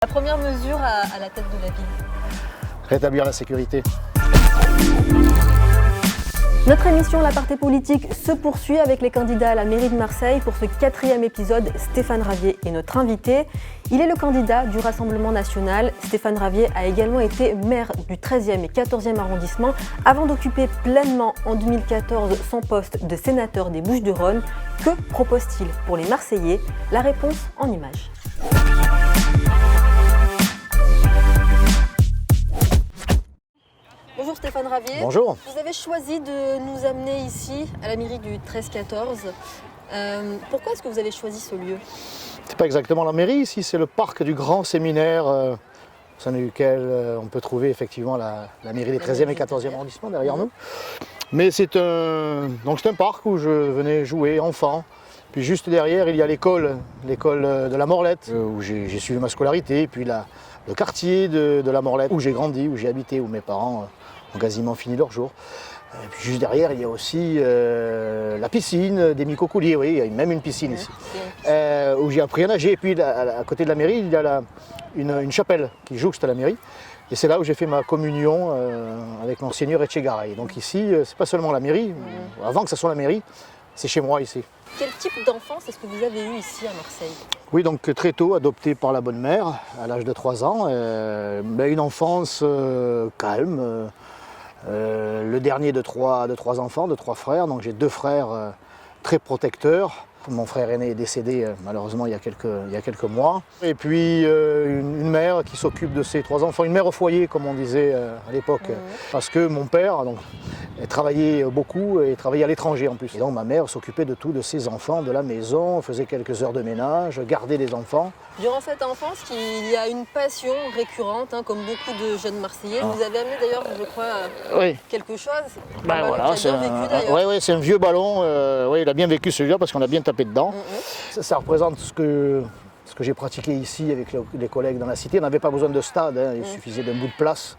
La première mesure à la tête de la ville. Rétablir la sécurité. Notre émission L'Aparté politique se poursuit avec les candidats à la mairie de Marseille. Pour ce 4e épisode, Stéphane Ravier est notre invité. Il est le candidat du Rassemblement national. Stéphane Ravier a également été maire du 13e et 14e arrondissement avant d'occuper pleinement en 2014 son poste de sénateur des Bouches-du-Rhône. Que propose-t-il pour les Marseillais? La réponse en images. Bonjour Stéphane Ravier. Bonjour. Vous avez choisi de nous amener ici, à la mairie du 13-14. Pourquoi est-ce que vous avez choisi ce lieu? C'est pas exactement la mairie ici, c'est le parc du Grand Séminaire, au sein duquel on peut trouver effectivement la mairie des 13e et 14e arrondissements derrière nous. Mais c'est un parc où je venais jouer enfant. Puis juste derrière, il y a l'école de la Morlette, où j'ai suivi ma scolarité, puis le quartier de la Morlette, où j'ai grandi, où j'ai habité, où mes parents ont quasiment fini leur jour. Et puis juste derrière, il y a aussi la piscine des Micocouliers, oui, il y a même une piscine ici, où j'ai appris à nager. Et puis à côté de la mairie, il y a une chapelle qui jouxte la mairie. Et c'est là où j'ai fait ma communion avec Monseigneur Etchegaray. Donc ici, c'est pas seulement la mairie, avant que ce soit la mairie, c'est chez moi ici. Quel type d'enfance est-ce que vous avez eu ici à Marseille? Oui, donc très tôt, adopté par la bonne mère, à l'âge de 3 ans. Une enfance calme. Le dernier de trois enfants, de 3 frères. Donc j'ai 2 frères très protecteurs. Mon frère aîné est décédé malheureusement il y a quelques mois. Et puis une mère qui s'occupe de ses 3 enfants, une mère au foyer comme on disait à l'époque. Parce que mon père travaillait beaucoup et travaillait à l'étranger en plus. Et donc ma mère s'occupait de tout, de ses enfants, de la maison, faisait quelques heures de ménage, gardait les enfants. Durant cette enfance, il y a une passion récurrente, comme beaucoup de jeunes Marseillais. Vous avez amené d'ailleurs, je crois, quelque chose. C'est un vieux ballon. Il a bien vécu celui-là parce qu'on a bien tapé dedans. Ça représente ce que j'ai pratiqué ici avec les collègues dans la cité. On n'avait pas besoin de stade, il suffisait d'un bout de place.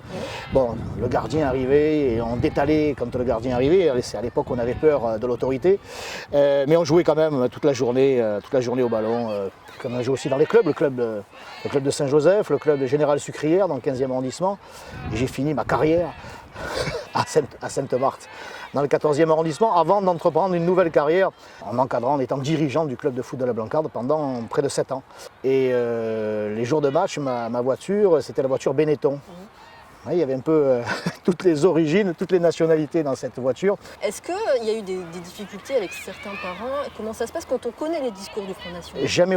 Bon, le gardien arrivait et on détalait quand le gardien arrivait. À l'époque, on avait peur de l'autorité. Mais on jouait quand même toute la journée au ballon. Comme on jouait aussi dans les clubs, le club de Saint-Joseph, le club de Général Sucrière dans le 15e arrondissement. Et j'ai fini ma carrière à Sainte-Marthe, dans le 14e arrondissement, avant d'entreprendre une nouvelle carrière en encadrant, en étant dirigeant du club de foot de la Blancarde pendant près de 7 ans. Et les jours de match, ma voiture, c'était la voiture Benetton. Il y avait un peu toutes les origines, toutes les nationalités dans cette voiture. Est-ce qu'il y a eu des difficultés avec certains parents? Comment ça se passe quand on connaît les discours du Front National? Jamais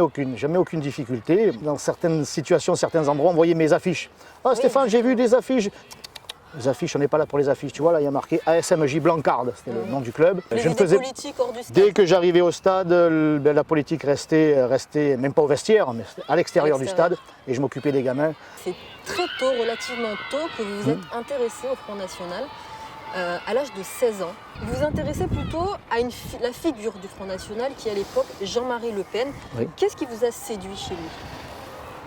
aucune difficulté. Dans certaines situations, certains endroits, on voyait mes affiches. « Ah Stéphane, j'ai vu des affiches !» Les affiches, on n'est pas là pour les affiches, tu vois, là il y a marqué ASMJ Blancarde, c'était le nom du club. Politique hors du stade. Dès que j'arrivais au stade, la politique restait même pas au vestiaire, mais à l'extérieur du stade, et je m'occupais des gamins. C'est très tôt, relativement tôt, que vous vous êtes intéressé au Front National, à l'âge de 16 ans. Vous vous intéressez plutôt à la figure du Front National, qui est à l'époque Jean-Marie Le Pen. Oui. Qu'est-ce qui vous a séduit chez lui?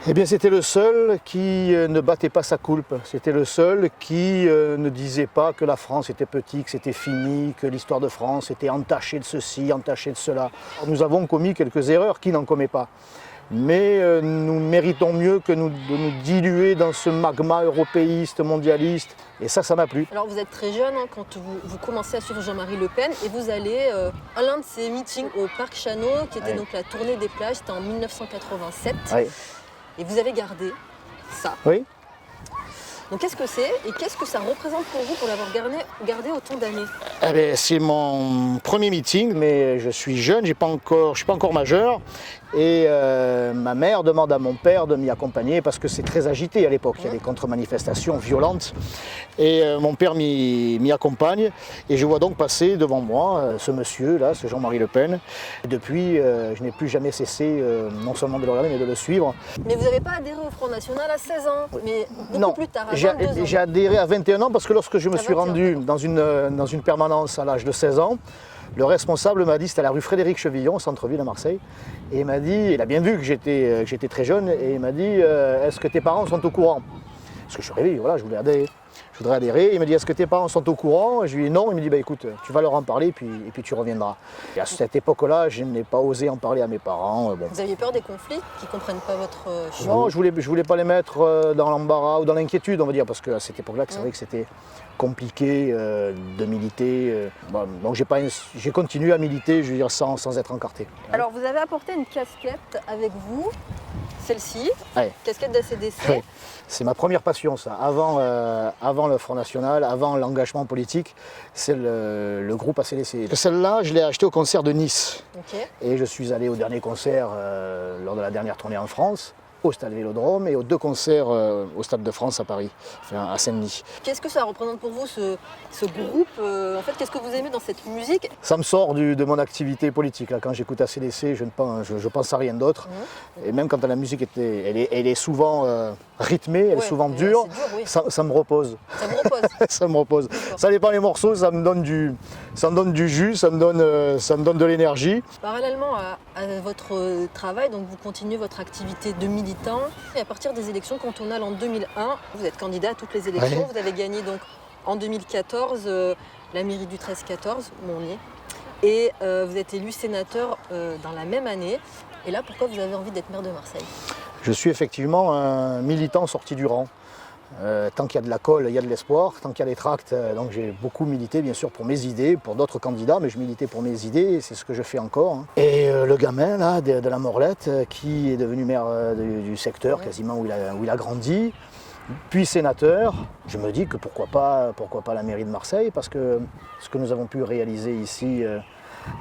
Eh bien, c'était le seul qui ne battait pas sa coulpe. C'était le seul qui ne disait pas que la France était petite, que c'était fini, que l'histoire de France était entachée de ceci, entachée de cela. Nous avons commis quelques erreurs, qui n'en commet pas? Mais nous méritons mieux que de nous diluer dans ce magma européiste, mondialiste. Et ça m'a plu. Alors vous êtes très jeune quand vous commencez à suivre Jean-Marie Le Pen et vous allez à l'un de ses meetings au Parc Chanot, qui était donc la tournée des plages, c'était en 1987. Oui. Et vous avez gardé ça. Oui. Donc qu'est-ce que c'est et qu'est-ce que ça représente pour vous pour l'avoir gardé autant d'années? C'est mon premier meeting, mais je suis jeune, je ne suis pas encore majeur. Et ma mère demande à mon père de m'y accompagner parce que c'est très agité à l'époque. Il y a des contre-manifestations violentes. Et mon père m'y accompagne. Et je vois donc passer devant moi ce monsieur-là, ce Jean-Marie Le Pen. Et depuis, je n'ai plus jamais cessé non seulement de le regarder, mais de le suivre. Mais vous n'avez pas adhéré au Front National à 16 ans, mais beaucoup plus tard, à 22 ans. J'ai adhéré à 21 ans parce que lorsque je me suis rendu dans une permanence à l'âge de 16 ans, le responsable m'a dit, c'était à la rue Frédéric Chevillon, au centre-ville à Marseille, et il m'a dit, il a bien vu que j'étais très jeune, et il m'a dit, est-ce que tes parents sont au courant? Parce que je suis arrivé, voilà, je voulais adhérer. je voudrais adhérer. Il me dit, est-ce que tes parents sont au courant? Je lui dis non. Il me dit, bah, écoute, tu vas leur en parler et puis tu reviendras. Et à cette époque-là, je n'ai pas osé en parler à mes parents. Bon. Vous aviez peur des conflits qui ne comprennent pas votre choix? Non, je voulais pas les mettre dans l'embarras ou dans l'inquiétude, on va dire, parce qu'à cette époque-là, c'est vrai que c'était compliqué de militer. Donc j'ai continué à militer, je veux dire, sans être encarté. Alors vous avez apporté une casquette avec vous, celle-ci, Ouais. casquette d'ACDC. Ouais. C'est ma première passion, ça. Avant le Front National, avant l'engagement politique, c'est le groupe ACDC. Celle-là, je l'ai achetée au concert de Nice. Ok. Et je suis allé au dernier concert lors de la dernière tournée en France, au Stade Vélodrome, et aux 2 concerts au Stade de France à Paris, enfin, à Saint-Denis. Qu'est-ce que ça représente pour vous ce groupe En fait, qu'est-ce que vous aimez dans cette musique? Ça me sort de mon activité politique. Là, quand j'écoute ACDC, je pense à rien d'autre. Et même quand la musique elle est souvent rythmée, elle est souvent dure, c'est dur, oui. ça me repose. Ça me repose. Ça me repose. Ça dépend les morceaux, ça me donne du jus, ça me donne de l'énergie. Parallèlement à votre travail, donc vous continuez votre activité de militant. Et à partir des élections cantonales en 2001, vous êtes candidat à toutes les élections. Ouais. Vous avez gagné donc en 2014 la mairie du 13-14, où on est. Et vous êtes élu sénateur dans la même année. Et là, pourquoi vous avez envie d'être maire de Marseille? Je suis effectivement un militant sorti du rang. Tant qu'il y a de la colle, il y a de l'espoir. Tant qu'il y a les tracts, donc j'ai beaucoup milité bien sûr pour mes idées, pour d'autres candidats, mais je militais pour mes idées et c'est ce que je fais encore. Hein. Et le gamin là, de la Morlette, qui est devenu maire du secteur quasiment où il a grandi, puis sénateur, je me dis que pourquoi pas la mairie de Marseille, parce que ce que nous avons pu réaliser ici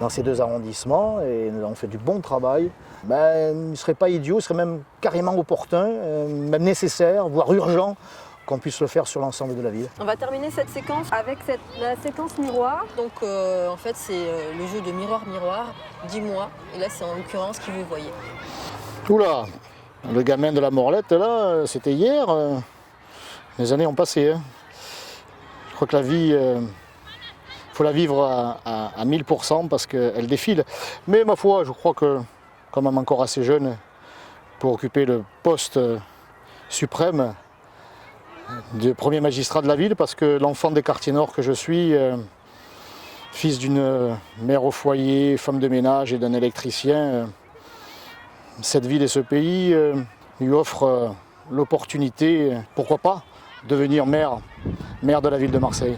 dans ces 2 arrondissements, et nous avons fait du bon travail, il ne serait pas idiot, il serait même carrément opportun, même nécessaire, voire urgent, qu'on puisse le faire sur l'ensemble de la ville. On va terminer cette séquence avec la séquence miroir. Donc en fait, c'est le jeu de miroir-miroir. Dis-moi, et là c'est en l'occurrence qui vous voyez. Oula, le gamin de la Morlette, là, c'était hier. Les années ont passé. Hein. Je crois que la vie, faut la vivre à 1000% parce qu'elle défile. Mais ma foi, je crois que, quand même encore assez jeune, pour occuper le poste suprême de premier magistrat de la ville, parce que l'enfant des quartiers nord que je suis, fils d'une mère au foyer, femme de ménage et d'un électricien, cette ville et ce pays lui offrent l'opportunité, pourquoi pas, de devenir maire de la ville de Marseille.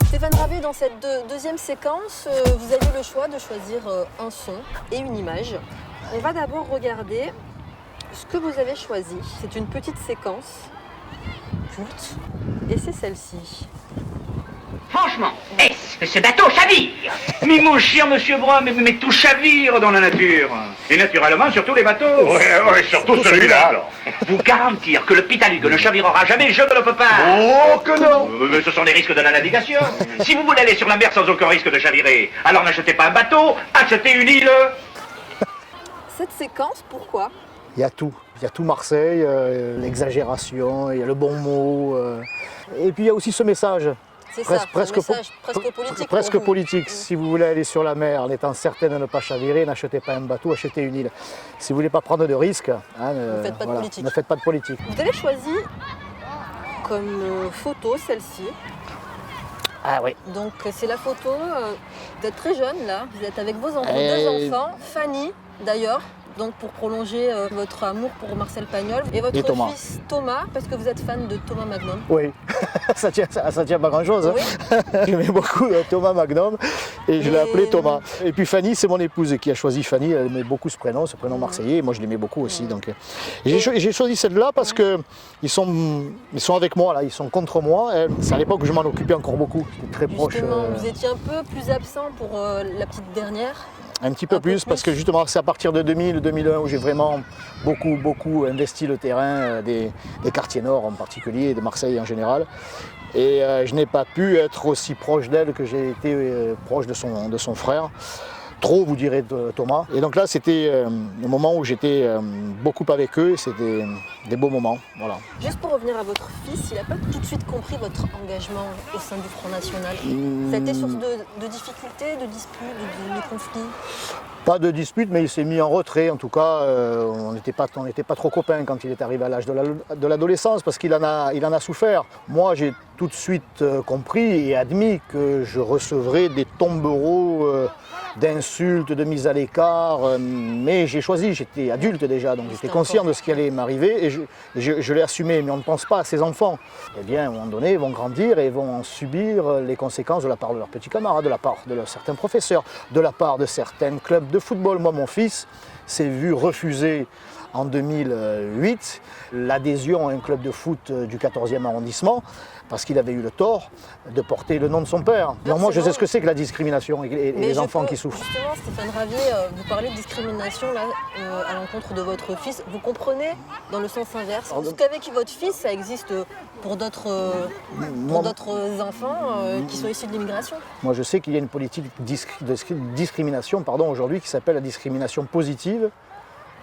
Stéphane Ravier, dans cette deuxième séquence, vous avez le choix de choisir un son et une image. On va d'abord regarder ce que vous avez choisi. C'est une petite séquence culte et c'est celle-ci. Franchement, est-ce que ce bateau chavire? Mais mon cher monsieur Brun, mais tout chavire dans la nature. Et naturellement, surtout les bateaux. Ouais, surtout celui-là, alors. Vous garantir que le Pitalugue ne chavirera jamais, je ne le peux pas. Oh, que non! Mais ce sont les risques de la navigation. Si vous voulez aller sur la mer sans aucun risque de chavirer, alors n'achetez pas un bateau, achetez une île. Cette séquence, pourquoi? Il y a tout Marseille, l'exagération, il y a le bon mot. Et puis il y a aussi ce message. C'est ça, presque politique. Presque pour vous. politique. Si vous voulez aller sur la mer en étant certain de ne pas chavirer, n'achetez pas un bateau, achetez une île. Si vous ne voulez pas prendre de risques, Ne faites pas de politique. Ne faites pas de politique. Vous avez choisi comme photo celle-ci. Ah oui. Donc c'est la photo d'être très jeune là. Vous êtes avec vos enfants, Et- 2 enfants, Fanny d'ailleurs. Donc pour prolonger votre amour pour Marcel Pagnol et votre Thomas. fils Thomas, parce que vous êtes fan de Thomas Magnum. Oui, ça tient pas grand-chose. Oui. Hein. J'aimais beaucoup Thomas Magnum et je l'ai appelé Thomas. Et puis Fanny, c'est mon épouse qui a choisi Fanny. Elle aimait beaucoup ce prénom marseillais. Et moi, je l'aimais beaucoup aussi. Donc, j'ai choisi celle-là parce qu'ils sont avec moi, là. Ils sont contre moi. C'est à l'époque où je m'en occupais encore beaucoup. J'étais très proche. Justement, vous étiez un peu plus absent pour la petite dernière. Un petit peu plus, parce que justement c'est à partir de 2000-2001 où j'ai vraiment beaucoup investi le terrain des quartiers nord en particulier et de Marseille en général. Et je n'ai pas pu être aussi proche d'elle que j'ai été proche de son frère. trop, vous direz Thomas. Et donc là, c'était le moment où j'étais beaucoup avec eux, et c'était des beaux moments. Voilà. Juste pour revenir à votre fils, il n'a pas tout de suite compris votre engagement au sein du Front National. Ça a été source de difficultés, de disputes, de conflits? Pas de dispute, mais il s'est mis en retrait. En tout cas, on n'était pas trop copains quand il est arrivé à l'âge de l'adolescence, parce qu'il en a souffert. Moi, j'ai tout de suite compris et admis que je recevrais des tombereaux d'insultes, de mise à l'écart, mais j'ai choisi, j'étais adulte déjà, donc j'étais conscient de ce qui allait m'arriver et je l'ai assumé. Mais on ne pense pas à ces enfants. Eh bien, à un moment donné, ils vont grandir et vont en subir les conséquences de la part de leurs petits camarades, de la part de certains professeurs, de la part de certains clubs de football. Moi, mon fils s'est vu refuser en 2008 l'adhésion à un club de foot du 14e arrondissement parce qu'il avait eu le tort de porter le nom de son père. Donc moi je sais ce que c'est que la discrimination et les enfants qui souffrent. Justement, Stéphane Ravier, vous parlez de discrimination là, à l'encontre de votre fils. Vous comprenez dans le sens inverse? Parce qu'avec votre fils, ça existe pour d'autres enfants qui sont issus de l'immigration. Moi je sais qu'il y a une politique de discrimination aujourd'hui qui s'appelle la discrimination positive.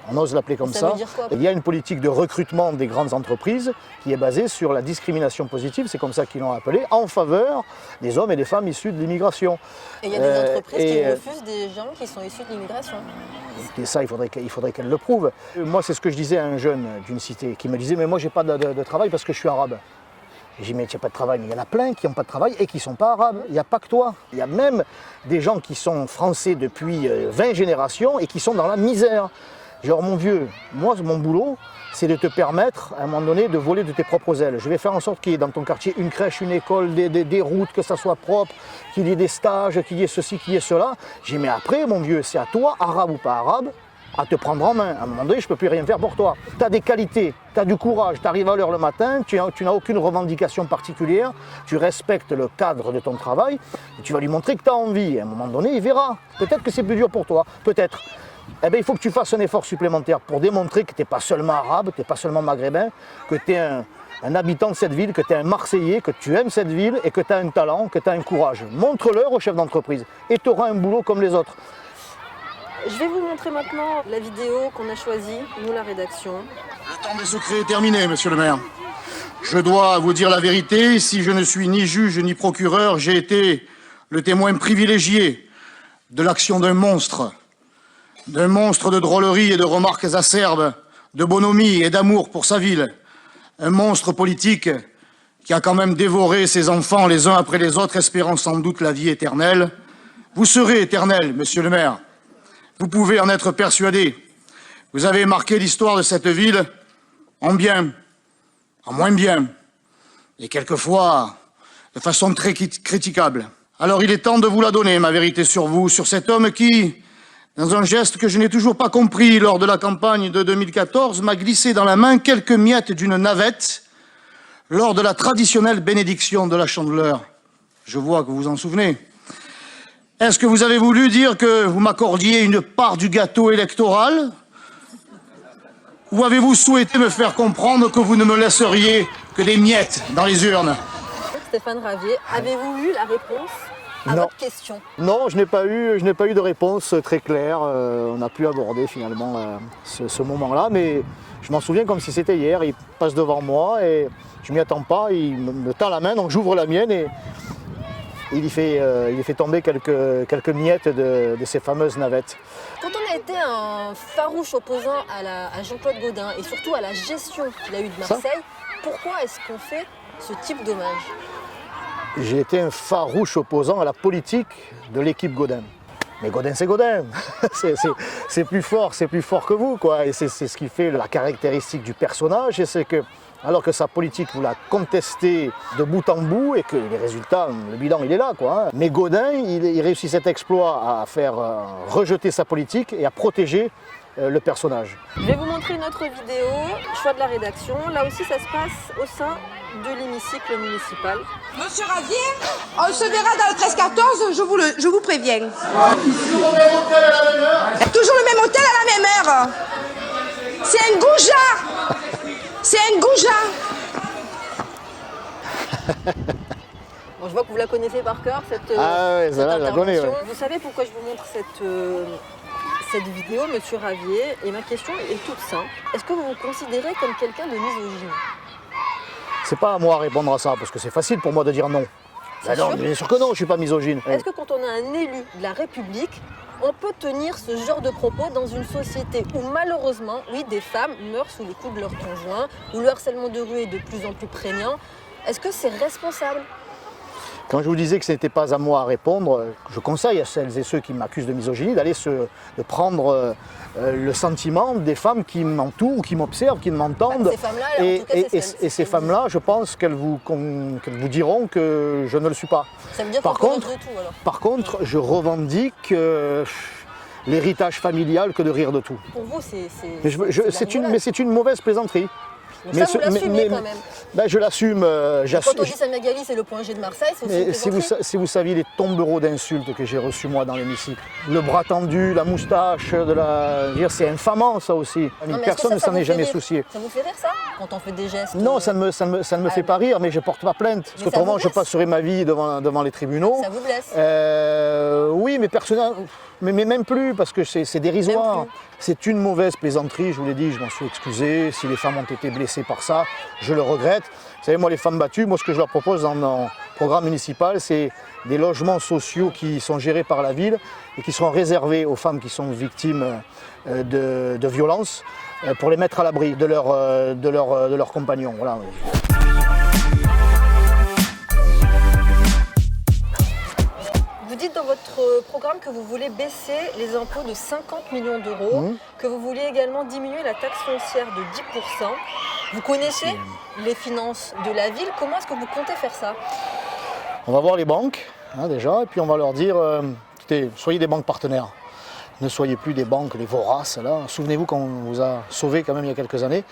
On ose l'appeler comme ça. Veut dire quoi? Il y a une politique de recrutement des grandes entreprises qui est basée sur la discrimination positive, c'est comme ça qu'ils l'ont appelé, en faveur des hommes et des femmes issus de l'immigration. Et il y a des entreprises qui refusent des gens qui sont issus de l'immigration. Et ça, il faudrait qu'elles le prouvent. Moi, c'est ce que je disais à un jeune d'une cité qui me disait « mais moi, j'ai pas de travail parce que je suis arabe ». J'ai dit, mais tu n'as pas de travail, mais il y en a plein qui n'ont pas de travail et qui ne sont pas arabes. Il n'y a pas que toi. Il y a même des gens qui sont français depuis 20 générations et qui sont dans la misère. Genre, mon vieux, moi, mon boulot, c'est de te permettre, à un moment donné, de voler de tes propres ailes. Je vais faire en sorte qu'il y ait dans ton quartier une crèche, une école, des routes, que ça soit propre, qu'il y ait des stages, qu'il y ait ceci, qu'il y ait cela. J'ai dit, mais après, mon vieux, c'est à toi, arabe ou pas arabe, à te prendre en main. À un moment donné, je ne peux plus rien faire pour toi. Tu as des qualités, tu as du courage, tu arrives à l'heure le matin, tu n'as aucune revendication particulière, tu respectes le cadre de ton travail, et tu vas lui montrer que tu as envie. À un moment donné, il verra. Peut-être que c'est plus dur pour toi, peut-être. Eh bien, il faut que tu fasses un effort supplémentaire pour démontrer que tu n'es pas seulement arabe, tu n'es pas seulement maghrébin, que tu es un habitant de cette ville, que tu es un Marseillais, que tu aimes cette ville et que tu as un talent, que tu as un courage. Montre-leur au chef d'entreprise et tu auras un boulot comme les autres. Je vais vous montrer maintenant la vidéo qu'on a choisie, nous la rédaction. Le temps des secrets est terminé, monsieur le maire. Je dois vous dire la vérité, si je ne suis ni juge ni procureur, j'ai été le témoin privilégié de l'action d'un monstre de drôlerie et de remarques acerbes, de bonhomie et d'amour pour sa ville. Un monstre politique qui a quand même dévoré ses enfants les uns après les autres, espérant sans doute la vie éternelle. Vous serez éternel, monsieur le maire. Vous pouvez en être persuadé. Vous avez marqué l'histoire de cette ville en bien, en moins bien, et quelquefois de façon très critiquable. Alors il est temps de vous la donner, ma vérité sur vous, sur cet homme qui, dans un geste que je n'ai toujours pas compris lors de la campagne de 2014, m'a glissé dans la main quelques miettes d'une navette lors de la traditionnelle bénédiction de la Chandeleur. Je vois que vous vous en souvenez. Est-ce que vous avez voulu dire que vous m'accordiez une part du gâteau électoral? Ou avez-vous souhaité me faire comprendre que vous ne me laisseriez que des miettes dans les urnes? Stéphane Ravier, avez-vous eu la réponse à votre question? Non, je n'ai pas eu de réponse très claire. On a pu aborder finalement ce moment-là, mais je m'en souviens comme si c'était hier. Il passe devant moi et je m'y attends pas. Il me tend la main, donc j'ouvre la mienne et il y fait tomber quelques miettes de ces fameuses navettes. Quand on a été un farouche opposant à Jean-Claude Gaudin et surtout à la gestion qu'il a eue de Marseille, pourquoi est-ce qu'on fait ce type d'hommage? J'ai été un farouche opposant à la politique de l'équipe Gaudin. Mais Gaudin, c'est Gaudin. c'est plus fort que vous, quoi. Et c'est ce qui fait la caractéristique du personnage. Et c'est que, alors que sa politique, vous la contestez de bout en bout et que les résultats, le bilan, il est là, quoi. Mais Gaudin, il réussit cet exploit à faire rejeter sa politique et à protéger le personnage. Je vais vous montrer une autre vidéo, choix de la rédaction. Là aussi, ça se passe au sein de l'hémicycle municipal. Monsieur Ravier, on se verra dans le 13-14, je vous préviens. Toujours le même hôtel à la même heure. Toujours le même hôtel à la même heure. C'est un goujat. C'est un goujat. Bon, je vois que vous la connaissez par cœur, cette ouais, cette je la connais. intervention. Ouais. Vous savez pourquoi je vous montre cette vidéo, Monsieur Ravier? Et ma question est toute simple. Est-ce que vous vous considérez comme quelqu'un de misogyne? C'est pas à moi à répondre à ça, parce que c'est facile pour moi de dire non. C'est Non, sûr. bien sûr que non, je suis pas misogyne. Est-ce que quand on a un élu de la République, on peut tenir ce genre de propos dans une société où malheureusement, oui, des femmes meurent sous les coups de leur conjoint, où le harcèlement de rue est de plus en plus prégnant? Est-ce que c'est responsable? Quand je vous disais que ce n'était pas à moi à répondre, je conseille à celles et ceux qui m'accusent de misogynie de prendre le sentiment des femmes qui m'entourent, qui m'observent, qui m'entendent. Ces femmes-là, en tout cas, c'est ce Et ces femmes-là, je pense qu'elles vous diront que je ne le suis pas. Ça veut dire Par qu'on peut contre, rire de tout alors. Par contre, je revendique l'héritage familial que de rire de tout. Pour vous, c'est C'est une mauvaise plaisanterie. Donc ça, vous l'assumez quand même. Ben, je l'assume. Quand on dit Samia Ghali, c'est le point G de Marseille, c'est aussi une plaisanterie. Si vous saviez les tombereaux d'insultes que j'ai reçus moi dans l'hémicycle, le bras tendu, la moustache, c'est infamant ça aussi. Non, mais Personne ne est-ce que ça s'en vous est fait jamais rire soucié. Ça vous fait rire ça? Quand on fait des gestes Non, ça ne me fait pas rire, mais je porte pas plainte. Parce Mais que ça autrement, vous je blesse? passerai ma vie devant les tribunaux. Ça vous blesse? Oui, mais personnellement, mais même plus, parce que c'est dérisoire. Même plus. C'est une mauvaise plaisanterie, je vous l'ai dit, je m'en suis excusé. Si les femmes ont été blessées par ça, je le regrette. Vous savez, moi, les femmes battues, moi, ce que je leur propose dans mon programme municipal, c'est des logements sociaux qui sont gérés par la ville et qui seront réservés aux femmes qui sont victimes de violences pour les mettre à l'abri de leurs compagnons. Voilà. Vous dites dans votre programme que vous voulez baisser les impôts de 50 millions d'euros, que vous voulez également diminuer la taxe foncière de 10%. Vous connaissez les finances de la ville, comment est-ce que vous comptez faire ça? On va voir les banques, déjà, et puis on va leur dire, écoutez, soyez des banques partenaires. Ne soyez plus des banques, les voraces, là. Souvenez-vous quand on vous a sauvés quand même il y a quelques années.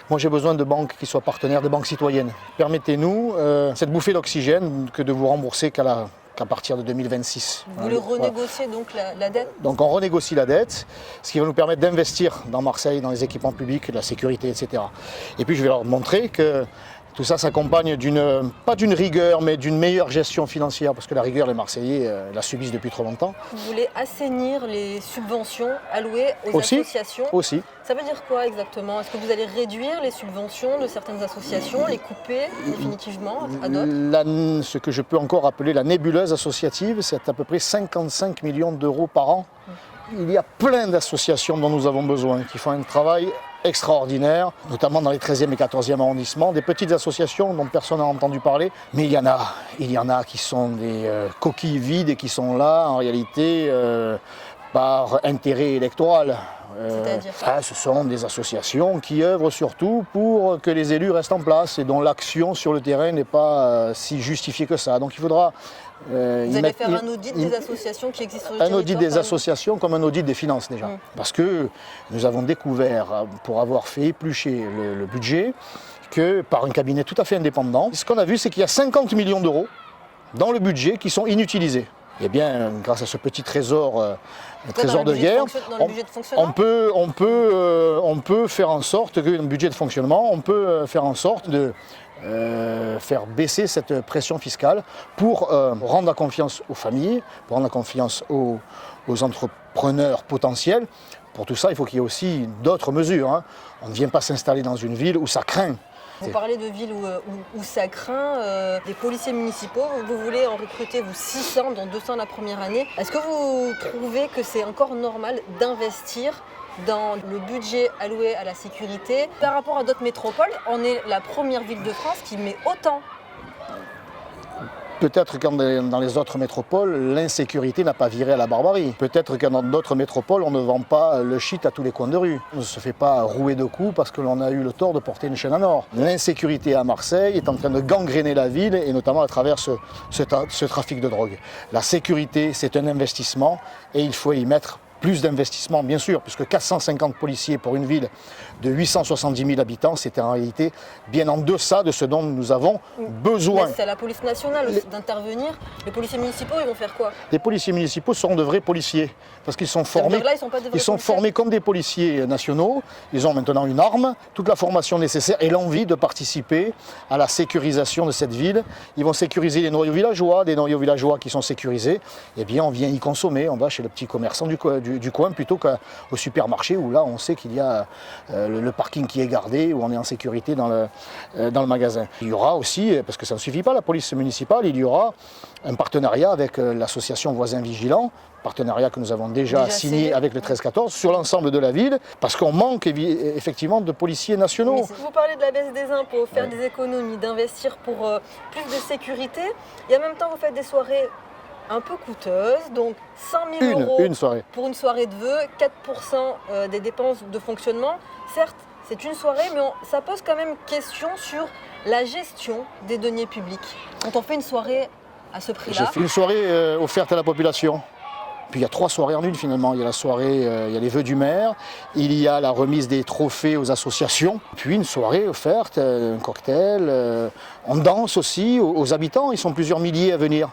Moi j'ai besoin de banques qui soient partenaires, des banques citoyennes. Permettez-nous cette bouffée d'oxygène que de vous rembourser qu'à partir de 2026. Vous voulez renégocier donc la dette? Donc on renégocie la dette, ce qui va nous permettre d'investir dans Marseille, dans les équipements publics, la sécurité, etc. Et puis je vais leur montrer que tout ça s'accompagne pas d'une rigueur, mais d'une meilleure gestion financière, parce que la rigueur, les Marseillais la subissent depuis trop longtemps. Vous voulez assainir les subventions allouées aux associations? Aussi. Ça veut dire quoi exactement? Est-ce que vous allez réduire les subventions de certaines associations, les couper définitivement à d'autres? Ce que je peux encore appeler la nébuleuse associative, c'est à peu près 55 millions d'euros par an. Il y a plein d'associations dont nous avons besoin, qui font un travail extraordinaire, notamment dans les 13e et 14e arrondissements, des petites associations dont personne n'a entendu parler, mais il y en a qui sont des coquilles vides et qui sont là en réalité par intérêt électoral. Ce sont des associations qui œuvrent surtout pour que les élus restent en place et dont l'action sur le terrain n'est pas si justifiée que ça. Donc il faudra... Vous allez faire un audit des associations qui existent sur le territoire? Un audit des associations comme un audit des finances déjà. Parce que nous avons découvert, pour avoir fait éplucher le budget, que par un cabinet tout à fait indépendant, ce qu'on a vu, c'est qu'il y a 50 millions d'euros dans le budget qui sont inutilisés. Eh bien, grâce à ce petit trésor, trésor de guerre, on peut faire en sorte que, dans le budget de fonctionnement, on peut faire en sorte de faire baisser cette pression fiscale pour rendre la confiance aux familles, pour rendre la confiance aux entrepreneurs potentiels. Pour tout ça, il faut qu'il y ait aussi d'autres mesures. On ne vient pas s'installer dans une ville où ça craint. Vous parlez de villes où ça craint, des policiers municipaux, vous voulez en recruter 600, dont 200 la première année. Est-ce que vous trouvez que c'est encore normal d'investir dans le budget alloué à la sécurité? Par rapport à d'autres métropoles, on est la première ville de France qui met autant. Peut-être que dans les autres métropoles, l'insécurité n'a pas viré à la barbarie. Peut-être que dans d'autres métropoles, on ne vend pas le shit à tous les coins de rue. On ne se fait pas rouer de coups parce que l'on a eu le tort de porter une chaîne à or. L'insécurité à Marseille est en train de gangréner la ville et notamment à travers ce trafic de drogue. La sécurité, c'est un investissement et il faut y mettre plus d'investissement, bien sûr, puisque 450 policiers pour une ville de 870 000 habitants, c'était en réalité bien en deçà de ce dont nous avons besoin. C'est à la police nationale aussi d'intervenir. Les policiers municipaux, ils vont faire quoi? Les policiers municipaux seront de vrais policiers, parce qu'ils sont formés, là, ils sont formés comme des policiers nationaux. Ils ont maintenant une arme, toute la formation nécessaire et l'envie de participer à la sécurisation de cette ville. Ils vont sécuriser les noyaux villageois, des noyaux villageois qui sont sécurisés. Eh bien, on vient y consommer, on va chez le petit commerçant du coin plutôt qu'au supermarché où là, on sait qu'il y a le parking qui est gardé, où on est en sécurité dans le magasin. Il y aura aussi, parce que ça ne suffit pas, la police municipale, il y aura un partenariat avec l'association Voisins Vigilants, partenariat que nous avons déjà signé avec le 13-14 sur l'ensemble de la ville, parce qu'on manque effectivement de policiers nationaux. Mais si vous parlez de la baisse des impôts, faire des économies, d'investir pour plus de sécurité, et en même temps vous faites des soirées un peu coûteuses, donc 100 000 euros une soirée. Pour une soirée de vœux, 4% des dépenses de fonctionnement. Certes, c'est une soirée, mais ça pose quand même question sur la gestion des deniers publics. Quand on fait une soirée à ce prix-là... J'ai fait une soirée offerte à la population. Puis il y a 3 soirées en une finalement. Il y a la soirée, il y a les vœux du maire, il y a la remise des trophées aux associations, puis une soirée offerte, un cocktail. On danse aussi aux habitants, ils sont plusieurs milliers à venir.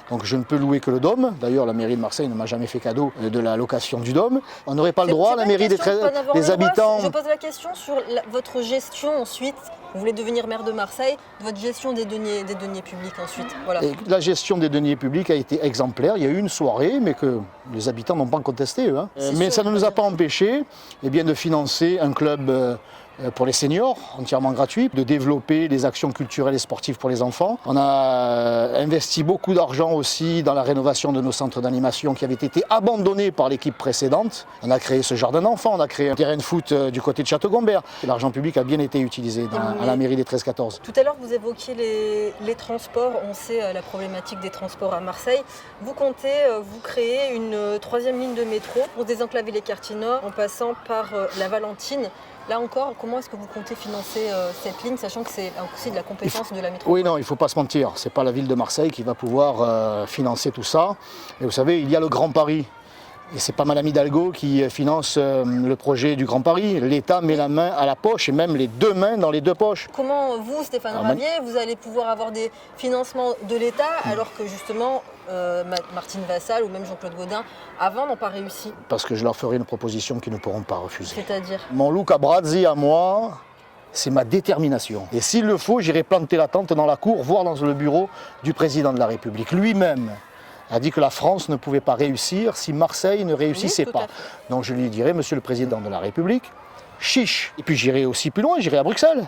Donc je ne peux louer que le Dôme. D'ailleurs, la mairie de Marseille ne m'a jamais fait cadeau de la location du Dôme. On n'aurait pas le droit, la mairie des habitants... Je pose la question sur votre gestion ensuite. Vous voulez devenir maire de Marseille, votre gestion des deniers publics ensuite. Voilà. Et la gestion des deniers publics a été exemplaire. Il y a eu une soirée, mais que les habitants n'ont pas contesté, eux. Mais ça ne nous a pas empêché de financer un club pour les seniors, entièrement gratuit, de développer des actions culturelles et sportives pour les enfants. On a investi beaucoup d'argent aussi dans la rénovation de nos centres d'animation qui avaient été abandonnés par l'équipe précédente. On a créé ce jardin d'enfants, on a créé un terrain de foot du côté de Château-Gombert. L'argent public a bien été utilisé à la mairie des 13-14. Tout à l'heure, vous évoquiez les transports. On sait la problématique des transports à Marseille. Vous comptez vous créer une 3e ligne de métro pour désenclaver les quartiers nord en passant par la Valentine. Là encore, comment est-ce que vous comptez financer cette ligne, sachant que c'est aussi de la compétence de la métropole? Oui, non, il ne faut pas se mentir. Ce n'est pas la ville de Marseille qui va pouvoir financer tout ça. Et vous savez, il y a le Grand Paris. Et c'est pas Madame Hidalgo qui finance le projet du Grand Paris. L'État met la main à la poche et même les 2 mains dans les 2 poches. Comment vous, Stéphane Ravier, vous allez pouvoir avoir des financements de l'État alors que justement Martine Vassal ou même Jean-Claude Gaudin avant n'ont pas réussi? Parce que je leur ferai une proposition qu'ils ne pourront pas refuser. C'est-à-dire? Mon Luca Brazzi à moi, c'est ma détermination. Et s'il le faut, j'irai planter la tente dans la cour, voire dans le bureau du président de la République. Lui-même a dit que la France ne pouvait pas réussir si Marseille ne réussissait pas. Donc je lui dirai, Monsieur le Président de la République, chiche. Et puis j'irai aussi plus loin, j'irai à Bruxelles.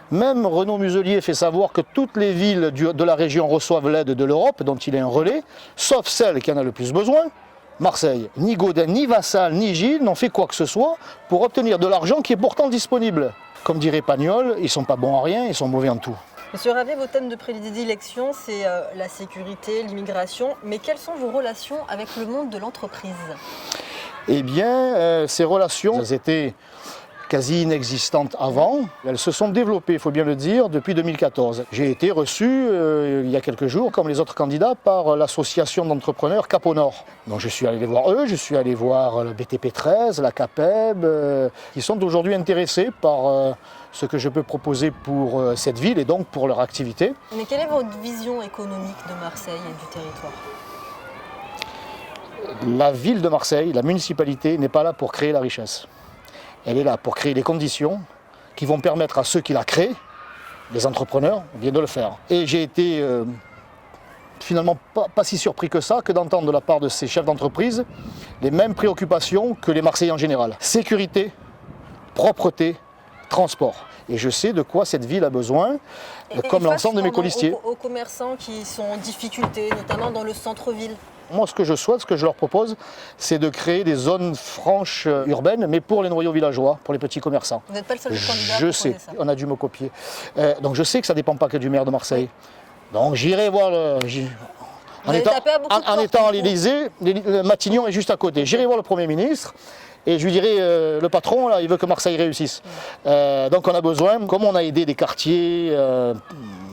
Même Renaud Muselier fait savoir que toutes les villes de la région reçoivent l'aide de l'Europe, dont il est un relais, sauf celle qui en a le plus besoin, Marseille. Ni Gaudin, ni Vassal, ni Gilles n'ont fait quoi que ce soit pour obtenir de l'argent qui est pourtant disponible. Comme dirait Pagnol, ils ne sont pas bons en rien, ils sont mauvais en tout. Monsieur Ravier, vos thèmes de prédilection, c'est la sécurité, l'immigration, mais quelles sont vos relations avec le monde de l'entreprise? Eh bien, ces relations, elles étaient quasi inexistantes avant. Elles se sont développées, il faut bien le dire, depuis 2014. J'ai été reçu il y a quelques jours, comme les autres candidats, par l'association d'entrepreneurs Cap au Nord. Donc je suis allé les voir eux, je suis allé voir le BTP 13, la CAPEB, qui sont aujourd'hui intéressés par ce que je peux proposer pour cette ville et donc pour leur activité. Mais quelle est votre vision économique de Marseille et du territoire? La ville de Marseille, la municipalité, n'est pas là pour créer la richesse. Elle est là pour créer les conditions qui vont permettre à ceux qui la créent, les entrepreneurs, bien de le faire. Et j'ai été finalement pas si surpris que ça, que d'entendre de la part de ces chefs d'entreprise les mêmes préoccupations que les Marseillais en général. Sécurité, propreté, transport. Et je sais de quoi cette ville a besoin, comme l'ensemble de mes colistiers. Aux commerçants qui sont en difficulté, notamment dans le centre-ville. Moi, ce que je souhaite, ce que je leur propose, c'est de créer des zones franches urbaines, mais pour les noyaux villageois, pour les petits commerçants. Vous n'êtes pas le seul candidat. Je sais, on a dû me copier. Donc je sais que ça ne dépend pas que du maire de Marseille. Donc j'irai voir en étant à l'Élysée, Matignon est juste à côté. J'irai voir le Premier ministre. Et je lui dirai, le patron, là, il veut que Marseille réussisse. Donc on a besoin, comme on a aidé des quartiers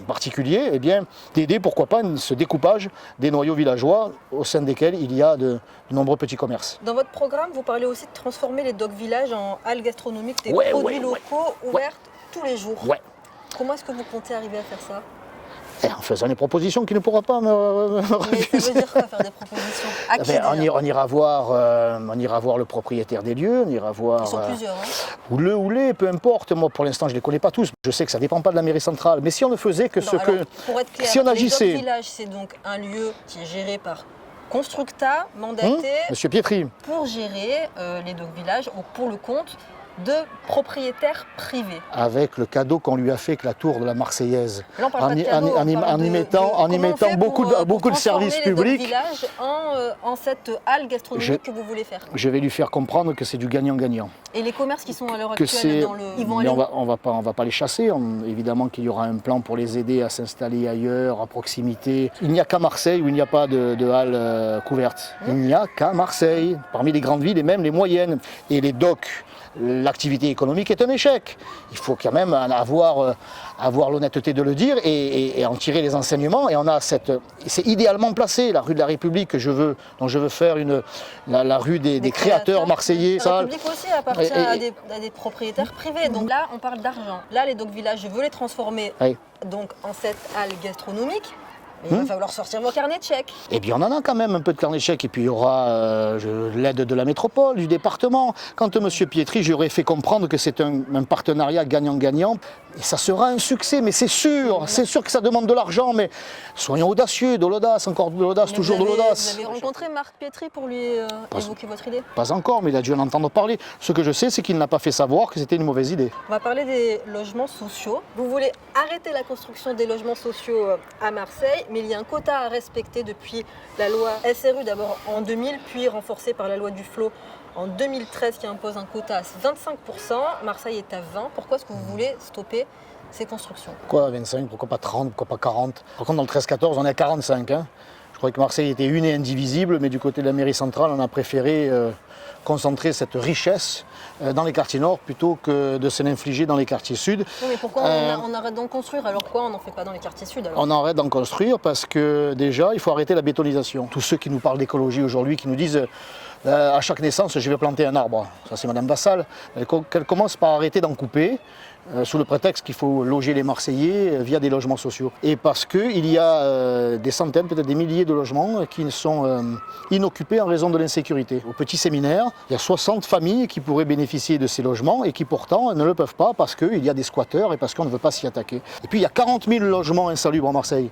particulier, eh bien, d'aider, pourquoi pas, ce découpage des noyaux villageois au sein desquels il y a de nombreux petits commerces. Dans votre programme, vous parlez aussi de transformer les Dock Villages en halles gastronomiques, des produits locaux ouvertes tous les jours. Ouais. Comment est-ce que vous comptez arriver à faire ça? En faisant des propositions qui ne pourra pas me refuser. Mais ça veut dire quoi, faire des propositions? À qui déjà? On ira voir le propriétaire des lieux, on ira voir... Ils sont plusieurs, hein. Ou les, peu importe. Moi, pour l'instant, je ne les connais pas tous. Je sais que ça ne dépend pas de la mairie centrale. Mais si on ne faisait que Pour être clair, si on agissait... Les Dock Villages, c'est donc un lieu qui est géré par Constructa, mandaté Monsieur Pietri. pour gérer les Dock Villages pour le compte de propriétaires privés. Avec le cadeau qu'on lui a fait avec la tour de la Marseillaise. Là, on parle pas de cadeau, en y mettant beaucoup de services publics. Les Dock Villages en cette halle gastronomique que vous voulez faire. Je vais lui faire comprendre que c'est du gagnant-gagnant. Et les commerces qui sont à l'heure actuelle dans le... Ils vont mais aller on va pas les chasser. Évidemment qu'il y aura un plan pour les aider à s'installer ailleurs, à proximité. Il n'y a qu'à Marseille où il n'y a pas de halle couverte. Il n'y a qu'à Marseille, parmi les grandes villes et même les moyennes. Et les docks, l'activité économique est un échec. Il faut quand même avoir l'honnêteté de le dire et en tirer les enseignements. Et on a c'est idéalement placé, la rue de la République dont je veux faire la rue des créateurs marseillais. La République aussi appartient à des propriétaires privés. Donc là, on parle d'argent. Là, les Dock Villages, je veux les transformer donc en cette halle gastronomique. Il va falloir sortir vos carnets de chèques. Et bien on en a quand même un peu de carnets de chèques. Et puis il y aura l'aide de la métropole, du département. Quant à M. Pietri, j'aurais fait comprendre que c'est un partenariat gagnant-gagnant. Et ça sera un succès, mais c'est sûr que ça demande de l'argent. Mais soyons audacieux, de l'audace, encore de l'audace, toujours de l'audace. Vous avez rencontré Marc Pietri pour lui évoquer votre idée? Pas encore, mais il a dû en entendre parler. Ce que je sais, c'est qu'il n'a pas fait savoir que c'était une mauvaise idée. On va parler des logements sociaux. Vous voulez arrêter la construction des logements sociaux à Marseille, mais il y a un quota à respecter depuis la loi SRU d'abord en 2000, puis renforcée par la loi Duflot en 2013 qui impose un quota à 25%. Marseille est à 20%. Pourquoi est-ce que vous voulez stopper ces constructions? Pourquoi 25? Pourquoi pas 30? Pourquoi pas 40? Par contre, dans le 13-14, on est à 45. Hein. Je croyais que Marseille était une et indivisible, mais du côté de la mairie centrale, on a préféré concentrer cette richesse dans les quartiers nord plutôt que de se l'infliger dans les quartiers sud. Oui, mais pourquoi on arrête d'en construire? Alors quoi, on n'en fait pas dans les quartiers sud alors? On arrête d'en construire parce que déjà, il faut arrêter la bétonisation. Tous ceux qui nous parlent d'écologie aujourd'hui, qui nous disent à chaque naissance, je vais planter un arbre. Ça, c'est Madame Vassal. Qu'elle commence par arrêter d'en couper. Sous le prétexte qu'il faut loger les Marseillais via des logements sociaux. Et parce qu'il y a des centaines, peut-être des milliers de logements qui sont inoccupés en raison de l'insécurité. Au petit séminaire, il y a 60 familles qui pourraient bénéficier de ces logements et qui pourtant ne le peuvent pas parce qu'il y a des squatteurs et parce qu'on ne veut pas s'y attaquer. Et puis il y a 40 000 logements insalubres à Marseille.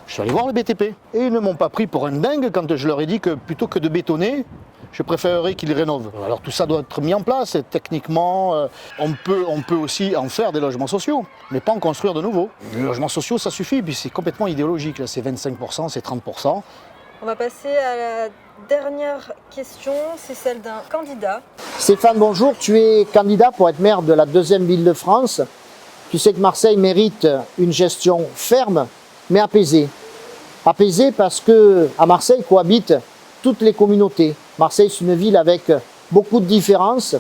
Je suis allé voir le BTP et ils ne m'ont pas pris pour un dingue quand je leur ai dit que plutôt que de bétonner, je préférerais qu'ils rénovent. Alors tout ça doit être mis en place et techniquement, on peut aussi en faire des logements sociaux, mais pas en construire de nouveaux. Les logements sociaux, ça suffit, puis c'est complètement idéologique. Là, c'est 25%, c'est 30%. On va passer à la dernière question, c'est celle d'un candidat. Stéphane, bonjour, tu es candidat pour être maire de la deuxième ville de France. Tu sais que Marseille mérite une gestion ferme, mais apaisée. Apaisée parce qu'à Marseille cohabitent toutes les communautés. Marseille, c'est une ville avec beaucoup de différences.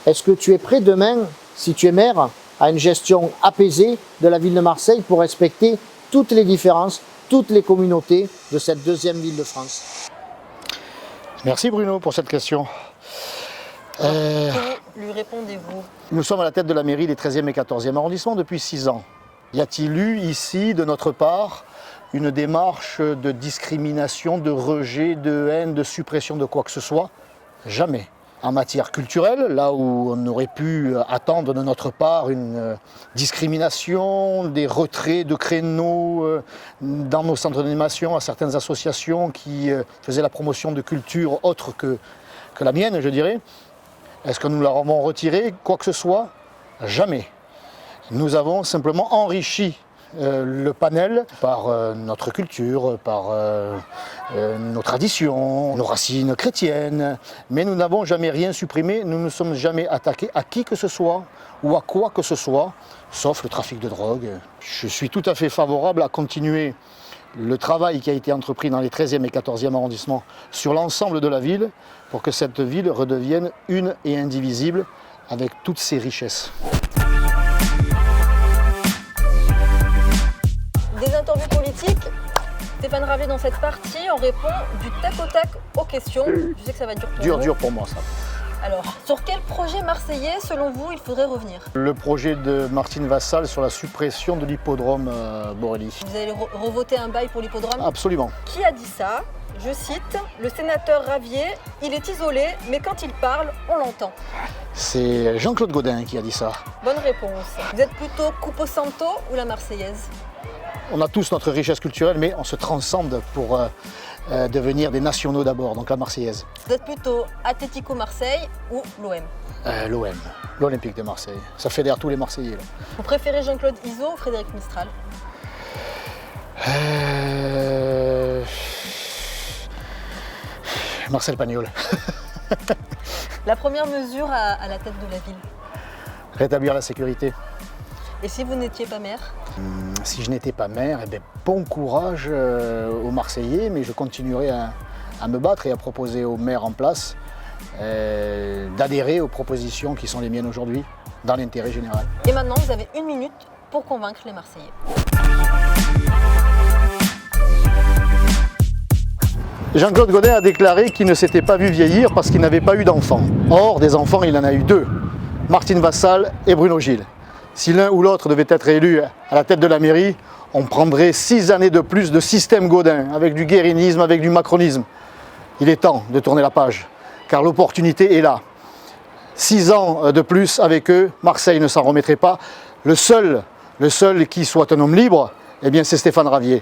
Est-ce que tu es prêt demain, si tu es maire, à une gestion apaisée de la ville de Marseille pour respecter toutes les différences, toutes les communautés de cette deuxième ville de France? Merci Bruno pour cette question. Que lui répondez-vous? Nous sommes à la tête de la mairie des 13e et 14e arrondissements depuis 6 ans. Y a-t-il eu ici, de notre part, une démarche de discrimination, de rejet, de haine, de suppression de quoi que ce soit? Jamais. En matière culturelle, là où on aurait pu attendre de notre part une discrimination, des retraits de créneaux dans nos centres d'animation à certaines associations qui faisaient la promotion de culture autre que la mienne, je dirais. Est-ce que nous leur avons retiré quoi que ce soit? Jamais. Nous avons simplement enrichi le panel par notre culture, par nos traditions, nos racines chrétiennes, mais nous n'avons jamais rien supprimé, nous ne sommes jamais attaqués à qui que ce soit ou à quoi que ce soit, sauf le trafic de drogue. Je suis tout à fait favorable à continuer le travail qui a été entrepris dans les 13e et 14e arrondissements sur l'ensemble de la ville pour que cette ville redevienne une et indivisible avec toutes ses richesses. politique. Stéphane Ravier, dans cette partie, on répond du tac au tac aux questions. Je sais que ça va être dur pour vous. Dur pour moi ça. Alors, sur quel projet marseillais, selon vous, il faudrait revenir? Le projet de Martine Vassal sur la suppression de l'hippodrome Borély. Vous allez revoter un bail pour l'hippodrome? Absolument. Qui a dit ça? Je cite, le sénateur Ravier, il est isolé, mais quand il parle, on l'entend. C'est Jean-Claude Gaudin qui a dit ça. Bonne réponse. Vous êtes plutôt Cupo Santo ou la Marseillaise? On a tous notre richesse culturelle, mais on se transcende pour devenir des nationaux d'abord, donc la Marseillaise. Vous êtes plutôt Atlético Marseille ou l'OM? L'OM, l'Olympique de Marseille. Ça fédère tous les Marseillais. Là. Vous préférez Jean-Claude Iso ou Frédéric Mistral? Marcel Pagnol. La première mesure à la tête de la ville? Rétablir la sécurité. Et si vous n'étiez pas maire? Si je n'étais pas maire, eh bien, bon courage aux Marseillais, mais je continuerai à me battre et à proposer aux maires en place d'adhérer aux propositions qui sont les miennes aujourd'hui, dans l'intérêt général. Et maintenant, vous avez 1 minute pour convaincre les Marseillais. Jean-Claude Gaudin a déclaré qu'il ne s'était pas vu vieillir parce qu'il n'avait pas eu d'enfants. Or, des enfants, il en a eu 2, Martine Vassal et Bruno Gilles. Si l'un ou l'autre devait être élu à la tête de la mairie, on prendrait 6 années de plus de système Gaudin, avec du guérinisme, avec du macronisme. Il est temps de tourner la page, car l'opportunité est là. 6 ans de plus avec eux, Marseille ne s'en remettrait pas. Le seul qui soit un homme libre, eh bien c'est Stéphane Ravier.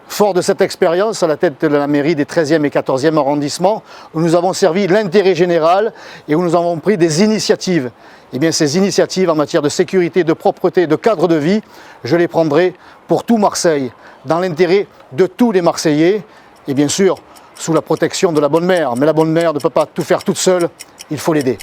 Fort de cette expérience à la tête de la mairie des 13e et 14e arrondissements, où nous avons servi l'intérêt général et où nous avons pris des initiatives. Eh bien, ces initiatives en matière de sécurité, de propreté, de cadre de vie, je les prendrai pour tout Marseille, dans l'intérêt de tous les Marseillais et bien sûr sous la protection de la bonne mère. Mais la bonne mère ne peut pas tout faire toute seule, il faut l'aider.